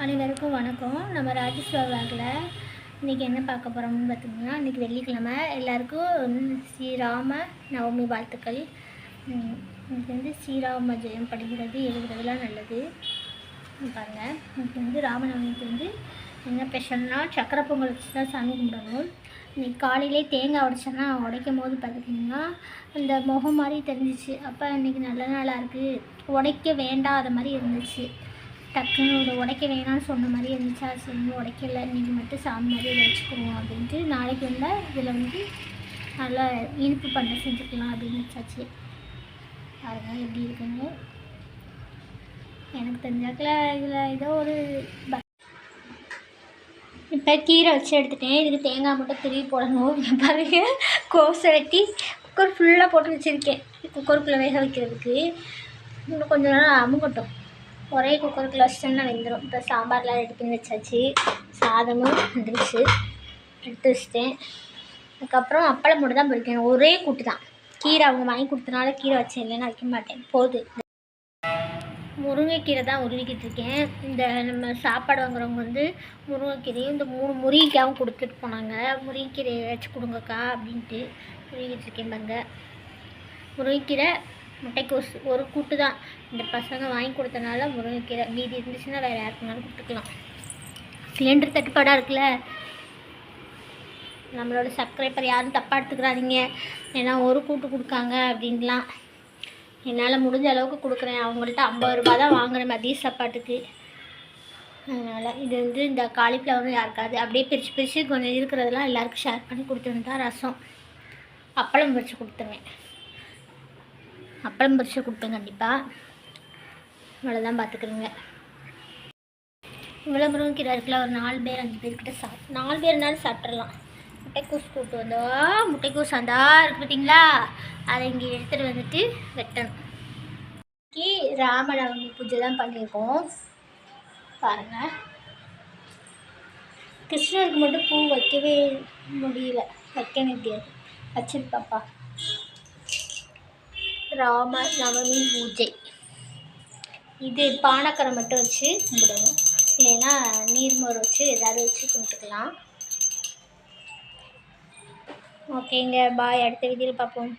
அனைவருக்கும் வணக்கம். நம்ம ராஜேஸ்வர விலாகில் இன்றைக்கி என்ன பார்க்க போகிறோம்னு பார்த்திங்கன்னா, இன்றைக்கி வெள்ளிக்கிழமை. எல்லாருக்கும் ஸ்ரீராம நவமி வாழ்த்துக்கள். இன்றைக்கி ஸ்ரீராம ஜெயம் படிக்கிறது எழுதுறதுலாம் நல்லது. பாருங்கள், இன்றைக்கி ராமநவமிக்கு என்ன ஸ்பெஷல்னால் சக்கரை பொங்கல் வச்சு தான் சாமி கும்பிடணும். இன்றைக்கி காலையிலே தேங்காய் உடைச்சேன்னா உடைக்கும் போது பார்த்திங்கன்னா அந்த முகம் மாதிரி தெரிஞ்சிச்சு. அப்போ இன்றைக்கி நல்ல நாளாக இருக்குது, உடைக்க வேண்டாத மாதிரி இருந்துச்சு. டக்குன்னு உடைக்க வேணாம்னு சொன்ன மாதிரி இருந்துச்சா, சரி உடைக்கல, இன்றைக்கி மட்டும் சாமி மாதிரி வச்சுக்குவோம் அப்படின்ட்டு நாளைக்கு வந்தால் இதில் நல்லா இனிப்பு பண்ண செஞ்சுக்கலாம் அப்படின்னு வச்சாச்சு. அதனால் எப்படி இருக்குன்னு எனக்கு தெரிஞ்சாக்கில் இதில் ஏதோ ஒரு இப்போ கீரை வச்சு எடுத்துட்டேன். இதுக்கு தேங்காய் மட்டும் திருவி போடணும். பாருங்க, கோஸை வெட்டி குக்கர் ஃபுல்லாக போட்டு வச்சுருக்கேன் குக்கருக்குள்ளே வேக வைக்கிறதுக்கு. இன்னும் கொஞ்சம் நேரம் அமுங்கட்டும். ஒரே குக்கருக்குள்ள வச்சிட்டோம்னா வெந்துடும். இப்போ சாம்பார்லாம் ரெடி பண்ணி வச்சாச்சு. சாதமும் வந்துருச்சு, எடுத்து வச்சிட்டேன். அதுக்கப்புறம் அப்பளம் மட்டும் தான் பொரிக்கணும். ஒரே கூட்டு தான். கீரை அவங்க வாங்கி கொடுத்தனால கீரை வச்சேன், இல்லைன்னா வைக்க மாட்டேன். போகுது. முருங்கைக்கீரை தான் உருவிக்கிட்டு இருக்கேன். இந்த நம்ம சாப்பாடு வாங்குறவங்க முருங்கைக்கீரையும் இந்த 3 முருங்கைக்காவும் கொடுத்துட்டு போனாங்க. முருங்கைக்கீரையை வச்சு கொடுங்கக்கா அப்படின்ட்டு உருவிக்கிட்டு இருக்கேன். பாருங்க, முருங்கைக்கீரை முட்டைக்கோஸ் ஒரு கூட்டு தான். இந்த பசங்க வாங்கி கொடுத்தனால முருங்கைக்கீரை, மீதி இருந்துச்சுன்னா வேறு யாருக்குனாலும் கொடுத்துக்கலாம். சிலிண்டர் தட்டுப்பாடாக இருக்குல்ல, நம்மளோட சப்ஸ்கிரைபர் யாரும் தப்பாக எடுத்துக்கிறாதீங்க. ஏன்னா ஒரு கூட்டு கொடுக்காங்க அப்படின்லாம். என்னால் முடிஞ்ச அளவுக்கு கொடுக்குறேன். அவங்கள்ட்ட 50 ரூபா தான் வாங்குகிறேன் மதிய சாப்பாட்டுக்கு. அதனால் இது இந்த காலிஃப்ளவரும் யாருக்காது அப்படியே பிரித்து கொஞ்சம் இருக்கிறதெல்லாம் எல்லாருக்கும் ஷேர் பண்ணி கொடுத்துருந்தா. ரசம் அப்பளம் பொரித்து கொடுத்துருவேன். அப்பளம் பொரிச்சு கொடுப்பேன் கண்டிப்பாக. இவ்வளோதான் பார்த்துக்குறீங்க. இவ்வளோ முருங்கைக்கீரை இருக்குல்ல, ஒரு 4 பேர் 5 பேர்கிட்ட 4 பேர்னாலும் சாப்பிட்றலாம். முட்டைக்கூஸ் கூட்டு முட்டைக்கூஸ் அந்தா இருக்குது பார்த்தீங்களா, அதை இங்கே எடுத்துகிட்டு வெட்டணும். இன்னைக்கு ராமநவமி பூஜை தான் பண்ணியிருக்கோம். பாருங்கள், கிருஷ்ணருக்கு மட்டும் பூ வைக்கவே முடியல, வைக்க முடியாது. வச்சிருப்பாப்பா. ராமநவமி பூஜை இது பானக்கரை மட்டும் வச்சு கும்பிடணும், இல்லைன்னா நீர்மோர் வச்சு ஏதாவது வச்சு கும்பிட்டுக்கலாம். ஓகேங்க, பாய். அடுத்த வீடியோவில் பார்ப்போம்.